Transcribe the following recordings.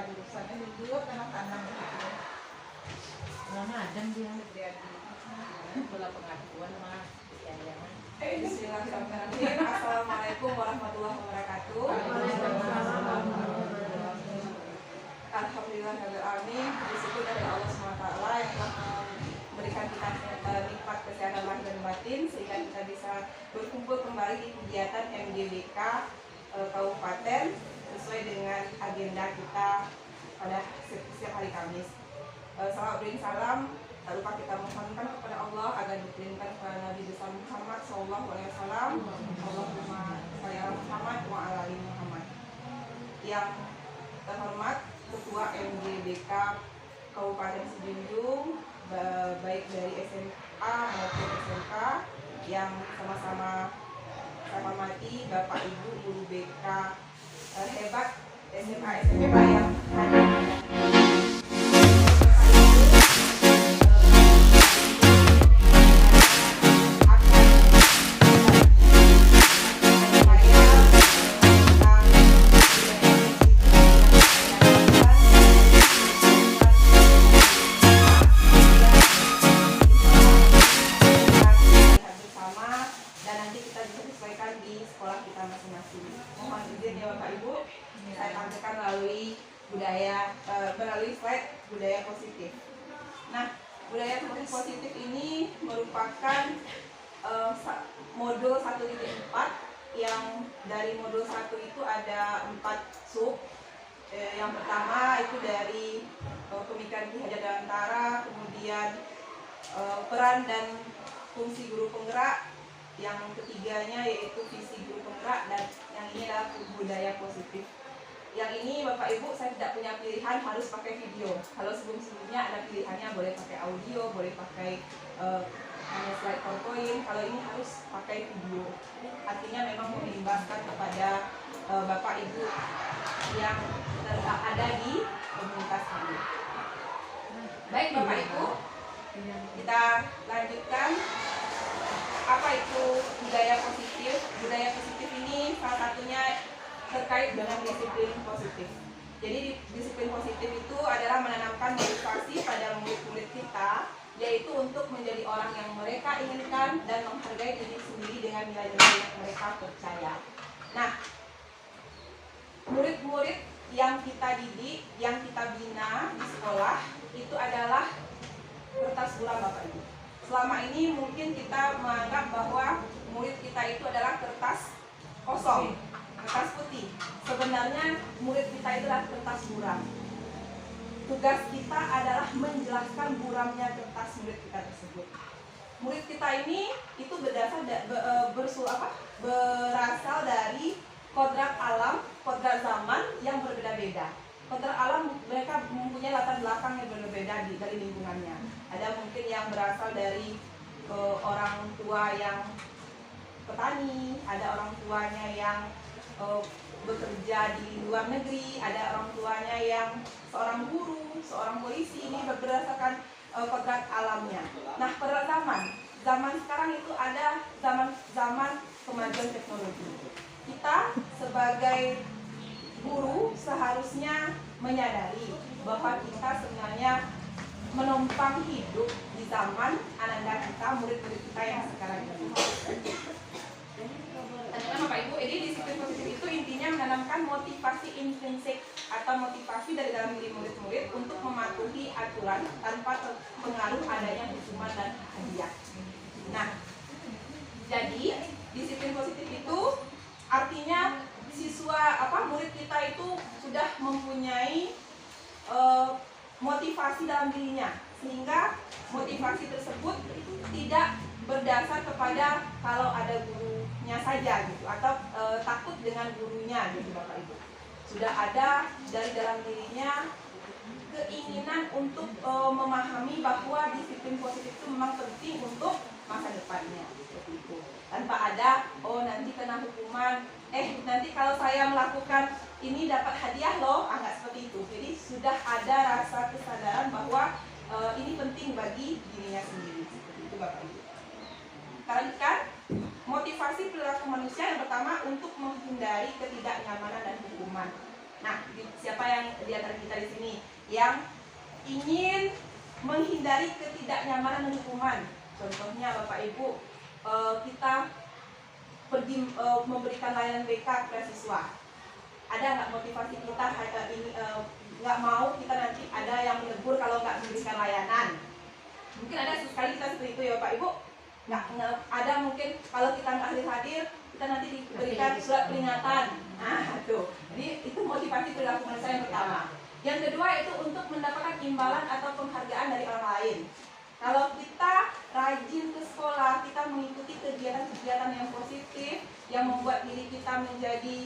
salah jurusannya dulu tanam gitu. Lama ada dia. Bola pengaduan mah jangan. Bismillahirrahmanirrahim. Assalamualaikum warahmatullahi wabarakatuh. Alhamdulillahirrahmanirrahim. Bersyukur dari Allah SWT yang telah memberikan kita nikmat kesehatan lahir dan batin sehingga kita bisa berkumpul kembali di kegiatan MGBK Kabupaten sesuai dengan agenda kita pada setiap hari Kamis. Salam salam, tak lupa kita mohonkan kepada Allah agar dikirimkan kepada Nabi besar Muhammad SAW. Allahumma sholli ala Muhammad wa ala ali Muhammad. Yang terhormat Ketua MGBK Kabupaten Sijunjung, baik dari SMA maupun SMK, yang sama-sama saya hormati Bapak Ibu Guru BK hebat SMA SMK yang hadir. Melalui slide budaya positif. Nah, budaya positif ini merupakan modul 1.4 yang dari modul 1 itu ada 4 sub. Yang pertama itu dari pemikiran Ki Hajar Dewantara, kemudian peran dan fungsi guru penggerak, yang ketiganya yaitu visi guru penggerak, dan yang ini adalah budaya positif. Yang ini Bapak Ibu saya tidak punya pilihan harus pakai video. Kalau sebelum-sebelumnya ada pilihannya boleh pakai audio, boleh pakai hanya slide PowerPoint. Kalau ini harus pakai video. Artinya memang mengimbaskan kepada Bapak Ibu yang ada di komunitas kami. Baik Bapak Ibu, kita lanjutkan. Apa itu budaya positif? Budaya positif ini salah satunya terkait dengan disiplin positif. Jadi disiplin positif itu adalah menanamkan motivasi pada murid-murid kita, yaitu untuk menjadi orang yang mereka inginkan dan menghargai diri sendiri dengan nilai-nilai yang mereka percaya. Nah, murid-murid yang kita didik, yang kita bina di sekolah itu adalah kertas buram Bapak Ibu. Selama ini mungkin kita menganggap bahwa murid kita itu adalah kertas kosong, kertas putih. Sebenarnya murid kita itu adalah kertas buram. Tugas kita adalah menjelaskan buramnya kertas murid kita tersebut. Murid kita ini itu berasal dari kodrat alam, kodrat zaman yang berbeda-beda. Kodrat alam mereka mempunyai latar belakang yang berbeda dari lingkungannya. Ada mungkin yang berasal dari orang tua yang petani, ada orang tuanya yang bekerja di luar negeri, ada orang tuanya yang seorang guru, seorang polisi. Ini berdasarkan kodrat alamnya. Nah, pada zaman sekarang itu ada zaman kemajuan teknologi. Kita sebagai guru seharusnya menyadari bahwa kita sebenarnya menumpang hidup di zaman ananda kita, murid-murid kita yang sekarang ini. Bapak Ibu, jadi disiplin positif itu intinya menanamkan motivasi intrinsik atau motivasi dari dalam diri murid-murid untuk mematuhi aturan tanpa terpengaruh adanya hukuman dan hadiah. Nah, jadi disiplin positif itu artinya murid kita itu sudah mempunyai motivasi dalam dirinya, sehingga motivasi tersebut tidak berdasar kepada kalau ada gurunya saja gitu, atau takut dengan gurunya gitu Bapak Ibu. Sudah ada dari dalam dirinya keinginan untuk memahami bahwa disiplin positif itu memang penting untuk masa depannya seperti itu. Tanpa ada nanti kena hukuman, nanti kalau saya melakukan ini dapat hadiah loh, enggak seperti itu. Jadi sudah ada rasa kesadaran bahwa ini penting bagi dirinya sendiri seperti itu Bapak Ibu. Lanjutkan, motivasi perilaku manusia yang pertama untuk menghindari ketidaknyamanan dan hukuman. Nah, siapa yang di antara kita di sini yang ingin menghindari ketidaknyamanan dan hukuman? Contohnya Bapak Ibu, kita pergi memberikan layanan BK ke siswa. Ada nggak motivasi kita nggak mau kita nanti ada yang menegur kalau nggak memberikan layanan? Mungkin ada sekali kita seperti itu ya Bapak Ibu. Nggak ada mungkin kalau kita nggak hadir, kita nanti diberikan surat peringatan. Nah, tuh. Jadi itu motivasi perilaku manusia yang pertama. Yang kedua itu untuk mendapatkan imbalan atau penghargaan dari orang lain. Kalau kita rajin ke sekolah, kita mengikuti kegiatan-kegiatan yang positif, yang membuat diri kita menjadi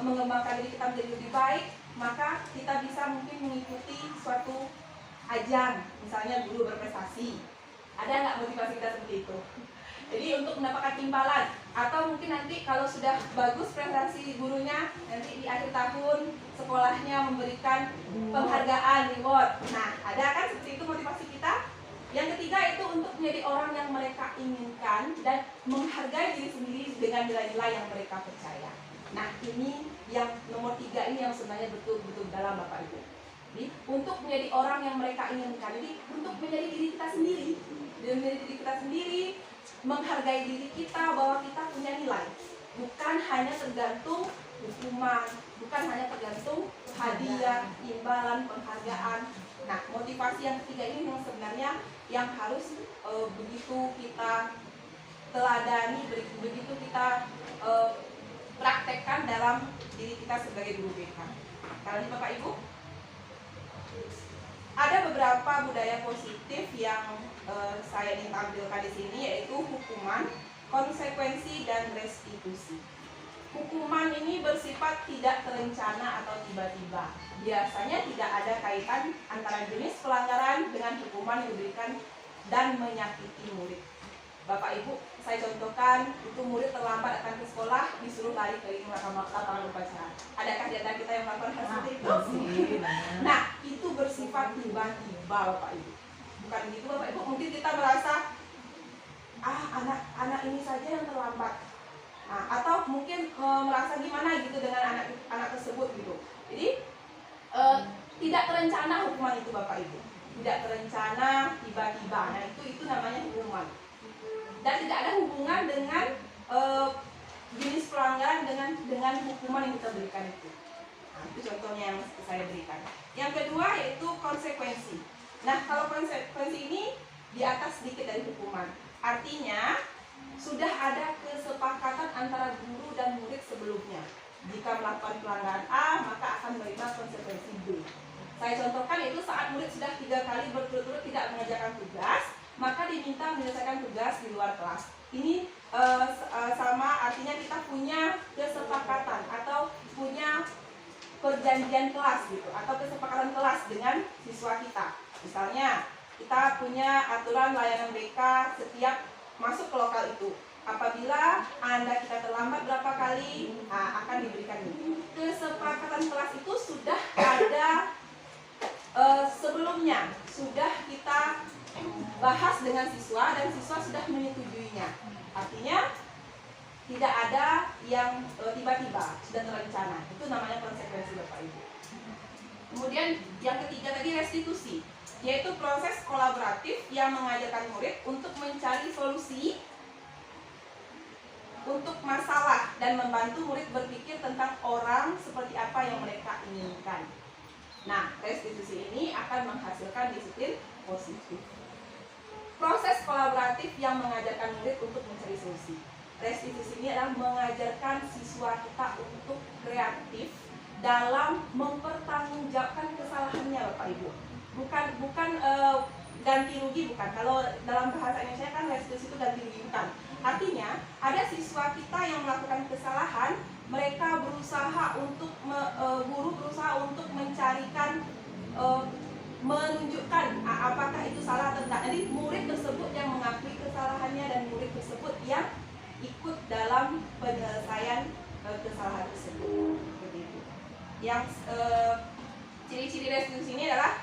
mengembangkan diri kita menjadi lebih baik, maka kita bisa mungkin mengikuti suatu ajang, misalnya guru berprestasi. Ada nggak motivasi kita seperti itu? Jadi untuk mendapatkan imbalan, atau mungkin nanti kalau sudah bagus prestasi gurunya, nanti di akhir tahun sekolahnya memberikan penghargaan, reward. Nah, ada kan seperti itu motivasi kita? Yang ketiga itu untuk menjadi orang yang mereka inginkan dan menghargai diri sendiri dengan nilai-nilai yang mereka percaya. Nah, ini yang nomor 3 ini yang sebenarnya betul-betul dalam Bapak Ibu. Jadi, untuk menjadi orang yang mereka inginkan, jadi untuk menjadi diri kita sendiri, dan menjadi diri kita sendiri, menghargai diri kita bahwa kita punya nilai, bukan hanya tergantung hukuman, bukan hanya tergantung hadiah, imbalan, penghargaan. Nah, motivasi yang ketiga ini yang sebenarnya yang harus begitu kita teladani, begitu kita praktekkan dalam diri kita sebagai guru BK. Kali ini Bapak Ibu, ada beberapa budaya positif yang saya ingin tampilkan di sini, yaitu hukuman, konsekuensi, dan restitusi. Hukuman ini bersifat tidak terencana atau tiba-tiba. Biasanya tidak ada kaitan antara jenis pelanggaran dengan hukuman yang diberikan dan menyakiti murid. Bapak Ibu, saya contohkan, itu murid terlambat datang ke sekolah, disuruh lari keliling lapangan upacara. Adakah di antara kita yang melakukan hal seperti itu? Nah, itu bersifat tiba-tiba Bapak Ibu. Bukan begitu Bapak Ibu, mungkin kita merasa, anak ini saja yang terlambat. Nah, atau mungkin merasa gimana gitu dengan anak tersebut gitu. Jadi, tidak terencana hukuman itu Bapak Ibu. Tidak terencana, tiba-tiba. Nah, itu namanya hukuman. Dan tidak ada hubungan dengan jenis pelanggaran dengan hukuman yang kita berikan itu. Nah, itu contohnya yang saya berikan. Yang kedua yaitu konsekuensi. Nah, kalau konsekuensi ini di atas sedikit dari hukuman. Artinya sudah ada kesepakatan antara guru dan murid sebelumnya. Jika melakukan pelanggaran A, maka akan menerima konsekuensi B. Saya contohkan itu saat murid sudah 3 kali berturut-turut tidak mengerjakan tugas, maka diminta menyelesaikan tugas di luar kelas. Ini sama artinya kita punya kesepakatan atau punya perjanjian kelas gitu, atau kesepakatan kelas dengan siswa kita. Misalnya kita punya aturan layanan BK setiap masuk ke lokal itu. Apabila Anda kita terlambat berapa kali, akan diberikan ini. Kesepakatan kelas itu sudah ada sebelumnya, sudah kita bahas dengan siswa dan siswa sudah menyetujuinya. Artinya tidak ada yang tiba-tiba, sudah terencana. Itu namanya konsekuensi Bapak Ibu. Kemudian yang ketiga tadi restitusi, yaitu proses kolaboratif yang mengajarkan murid untuk mencari solusi untuk masalah dan membantu murid berpikir tentang orang seperti apa yang mereka inginkan. Nah, restitusi ini akan menghasilkan disiplin positif. Proses kolaboratif yang mengajarkan murid untuk mencari solusi. Restitusi ini adalah mengajarkan siswa kita untuk kreatif dalam mempertanggungjawabkan kesalahannya Bapak Ibu. Bukan ganti rugi, bukan. Kalau dalam bahasa Indonesia kan restitusi itu ganti rugi, bukan. Artinya ada siswa kita yang melakukan kesalahan, mereka berusaha untuk guru berusaha untuk mencarikan menunjukkan apakah itu salah atau tidak. Jadi murid tersebut yang mengakui kesalahannya dan murid tersebut yang ikut dalam penyelesaian kesalahan tersebut. Begitu. Yang ciri-ciri restitusi ini adalah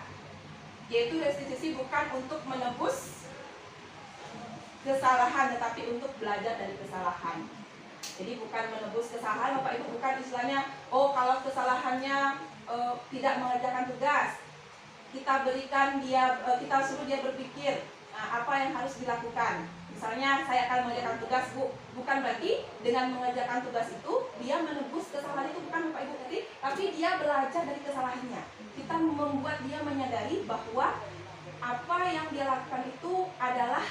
yaitu restitusi bukan untuk menebus kesalahan tetapi untuk belajar dari kesalahan. Jadi bukan menebus kesalahan Bapak Ibu, bukan istilahnya oh kalau kesalahannya tidak mengerjakan tugas, kita berikan dia, kita suruh dia berpikir apa yang harus dilakukan. Misalnya saya akan mengerjakan tugas Bu, bukan berarti dengan mengerjakan tugas itu dia menebus kesalahan itu, bukan Bapak Ibu, tapi dia belajar dari kesalahannya. Kita membuat dia menyadari bahwa apa yang dia lakukan itu adalah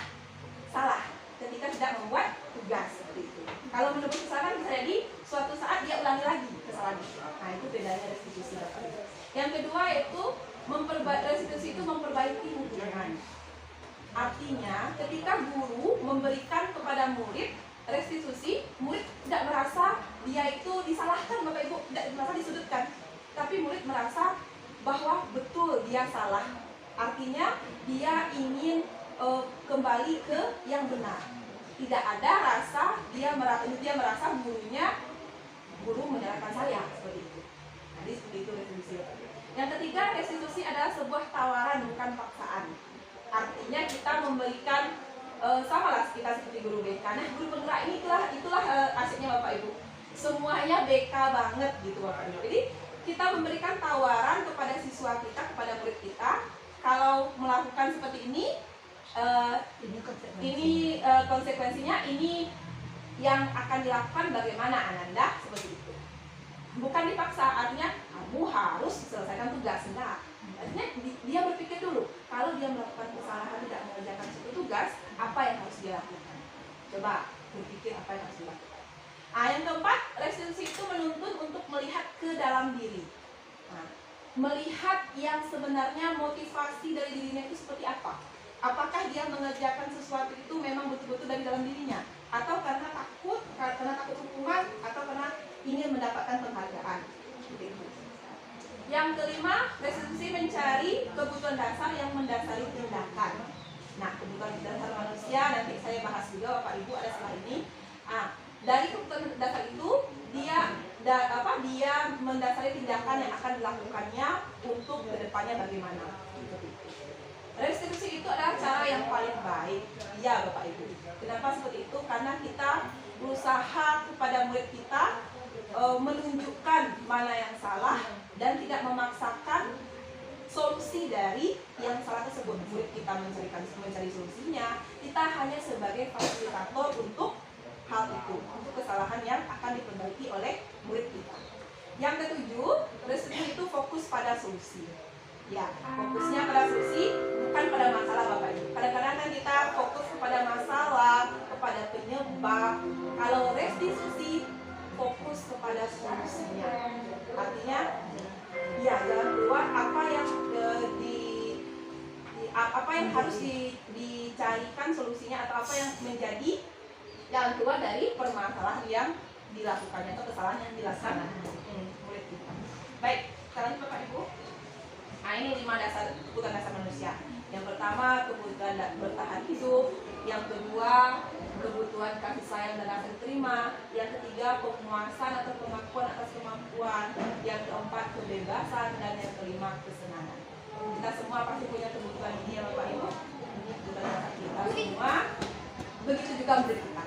salah ketika tidak membuat tugas seperti itu. Kalau menebus kesalahan bisa jadi suatu saat dia ulangi lagi kesalahan itu. Nah itu bedanya restitusi Bapak Ibu. Yang kedua itu restitusi itu memperbaiki hubungan. Artinya ketika guru memberikan kepada murid restitusi, murid tidak merasa dia itu disalahkan Bapak Ibu, tidak merasa disudutkan, tapi murid merasa bahwa betul dia salah. Artinya dia ingin kembali ke yang benar. Tidak ada rasa dia merasa guru menyalahkan saya seperti itu. Jadi seperti itu restitusi. Yang ketiga, restitusi adalah sebuah tawaran bukan paksaan. Artinya kita memberikan sama lah kita seperti guru BK. Nah guru penggerak ini itulah asiknya Bapak Ibu. Semuanya BK banget gitu Bapak Ibu. Jadi kita memberikan tawaran kepada siswa kita, kepada murid kita. Kalau melakukan seperti ini konsekuensinya ini yang akan dilakukan bagaimana Ananda, seperti itu. Bukan dipaksa, artinya kamu harus selesaikan tugas, enggak. Artinya dia berpikir dulu, kalau dia melakukan kesalahan tidak mengerjakan suatu tugas, apa yang harus dia lakukan? Coba berpikir apa yang harus dilakukan. Yang keempat, restitusi itu menuntun untuk melihat ke dalam diri. Melihat yang sebenarnya motivasi dari dirinya itu seperti apa. Apakah dia mengerjakan sesuatu itu memang betul-betul dari dalam dirinya, atau karena takut hukuman, atau karena ingin mendapatkan penghargaan. Yang kelima, restitusi mencari kebutuhan dasar yang mendasari tindakan. Nah, kebutuhan dasar manusia nanti saya bahas juga Bapak Ibu ada setelah ini. Dari kebutuhan dasar itu dia mendasari tindakan yang akan dilakukannya untuk kedepannya bagaimana. Restitusi itu adalah cara yang paling baik, ya Bapak Ibu. Kenapa seperti itu? Karena kita berusaha kepada murid kita menunjukkan mana yang salah dan tidak memaksakan solusi dari yang salah tersebut. Murid kita mencari solusinya, kita hanya sebagai fasilitator untuk hal itu, untuk kesalahan yang akan diperbaiki oleh murid kita. Yang ketujuh, restitusi itu fokus pada solusi. Ya, fokusnya pada solusi, bukan pada masalah Bapak Ibu. Kadang-kadang kan kita fokus kepada masalah, kepada penyebab. Kalau restitusi fokus kepada solusinya. Artinya, ya jalan keluar apa yang harus dicarikan solusinya, atau apa yang menjadi jalan keluar dari permasalahan yang dilakukannya atau kesalahan yang dilakukan murid kita. Baik, sekarang Bapak Ibu. Ini 5 kebutuhan dasar manusia. Yang pertama, kebutuhan bertahan hidup. Yang kedua, kebutuhan kasih sayang dan rasa diterima. Yang ketiga, pemuasan atau pengakuan atas kemampuan. Yang keempat, kebebasan. Dan yang kelima, kesenangan. Kita semua pasti punya kebutuhan ini ya Bapak Ibu. Kebutuhan dasar kita semua. Begitu juga murid kita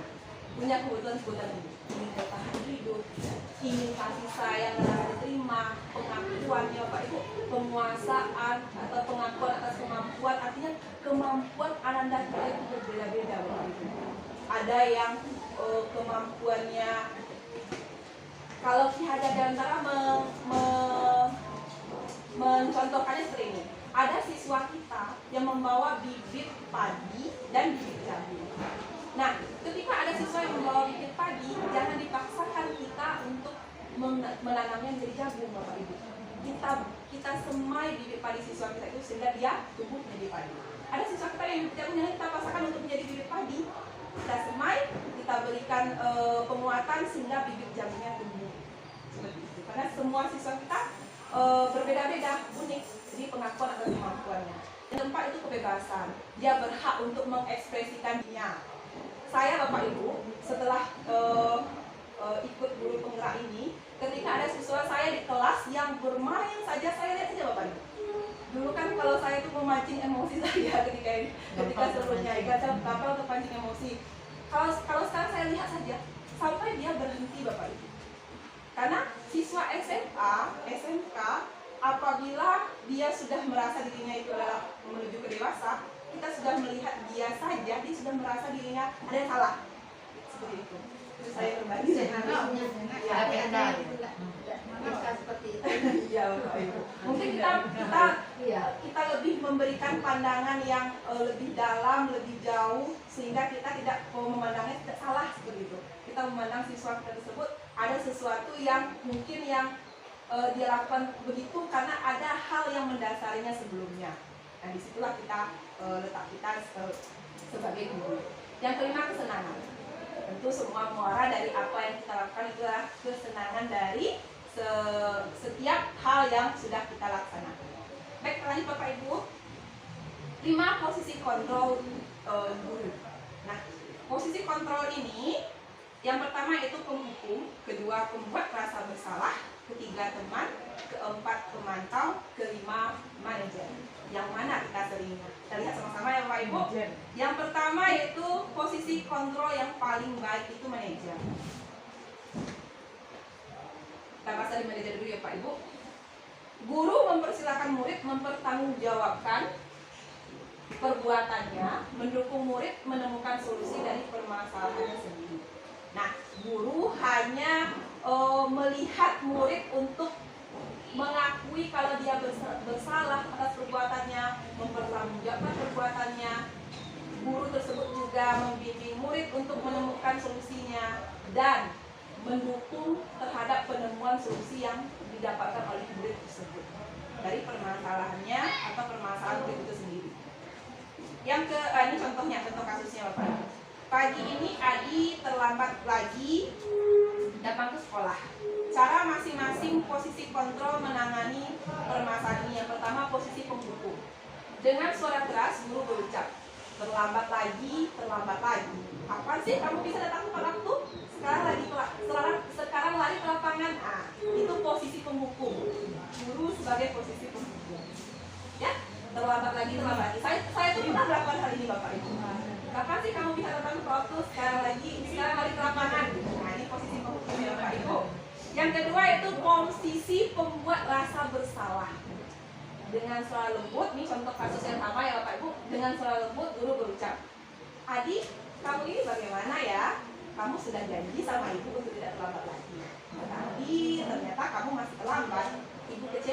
punya kebutuhan ini. Ingin bertahan hidup, ingin kasih sayang dan rasa diterima, pengakuan ya Bapak Ibu, penguasaan atau pengakuan atas kemampuan. Artinya kemampuan Ananda kita itu berbeda-beda Bapak Ibu. Ada yang kemampuannya, kalau Ki Hajar Dewantara mencontohkannya seperti ini. Ada siswa kita yang membawa bibit padi dan bibit jambu. Nah, ketika ada siswa yang membawa bibit padi, jangan dipaksakan kita untuk menanamnya menjadi jagung Bapak Ibu. Kita semai bibit padi siswa kita itu sehingga dia tumbuh menjadi padi. Ada siswa kita yang jagung, jangan kita paksakan untuk menjadi bibit padi. Kita semai, kita berikan penguatan sehingga bibit jagungnya tumbuh. Seperti itu. Karena semua siswa kita berbeda-beda, unik. Jadi pengakuan atas kemampuannya. Yang keempat itu kebebasan. Dia berhak untuk mengekspresikan dirinya. Saya Bapak Ibu, setelah ikut guru penggerak ini, ketika ada siswa saya di kelas yang bermain saja, saya lihat saja Bapak Ibu. Dulu kan kalau saya itu memancing emosi saya ketika sebelumnya, gampang untuk pancing emosi. Kalau sekarang saya lihat saja, sampai dia berhenti Bapak Ibu. Karena siswa SMA, SMK apabila dia sudah merasa dirinya itu adalah menuju ke dewasa, kita sudah melihat dia saja, dia sudah merasa dirinya ada yang salah. Seperti itu. Itu saya berbagi. Ya, Tapi ada. seperti itu. Iya, Bapak Ibu. Mungkin kita lebih memberikan pandangan yang lebih dalam, lebih jauh, sehingga kita tidak memandangnya tidak salah seperti itu. Kita memandang siswa kita tersebut ada sesuatu yang mungkin yang dia lakukan begitu karena ada hal yang mendasarinya sebelumnya. Nah, disitulah kita letak kita sebagai guru. Yang kelima, kesenangan. Tentu semua muara dari apa yang kita lakukan itulah kesenangan dari setiap hal yang sudah kita laksanakan. Baik, lanjut Bapak Ibu. 5 posisi kontrol guru. Nah, posisi kontrol ini yang pertama itu penghukum, kedua pembuat rasa bersalah, ketiga teman, keempat pemantau, kelima manajer. Yang mana kita sering kita lihat sama-sama ya Bapak Ibu. Yang pertama yaitu posisi kontrol yang paling baik itu manajer. Kita bahas dari manajer dulu ya Pak Ibu. Guru mempersilahkan murid mempertanggungjawabkan perbuatannya, mendukung murid menemukan solusi dari permasalahannya sendiri. Nah, guru hanya melihat murid untuk mengakui kalau dia bersalah atas perbuatannya, mempertanggungjawabkan perbuatannya. Guru tersebut juga membimbing murid untuk menemukan solusinya dan mendukung terhadap penemuan solusi yang didapatkan oleh murid tersebut dari permasalahannya atau permasalahan murid itu sendiri. Ini contohnya, contoh kasusnya Bapak. Pagi ini Adi terlambat lagi datang ke sekolah. Cara masing-masing posisi kontrol menangani permasalahan ini. Yang pertama, posisi penghukum. Dengan suara keras, guru berucap, terlambat lagi, terlambat lagi. Kapan sih kamu bisa datang tepat waktu? Sekarang lari ke lapangan. Ah, itu posisi penghukum. Guru sebagai posisi penghukum. Ya, terlambat lagi, terlambat lagi. Saya tuh pernah melakukan hal ini Bapak Ibu. Kapan sih kamu bisa datang tepat waktu? Sekarang lari ke lapangan. Nah, ini posisi penghukum ya Bapak Ibu. Yang kedua itu posisi pembuat rasa bersalah. Dengan suara lembut, nih contoh kasus yang sama ya Bapak Ibu. Dengan suara lembut guru berucap, Adi, kamu ini bagaimana ya? Kamu sudah janji sama ibu untuk tidak terlambat lagi. Tetapi ternyata kamu masih terlambat. Ibu kecewa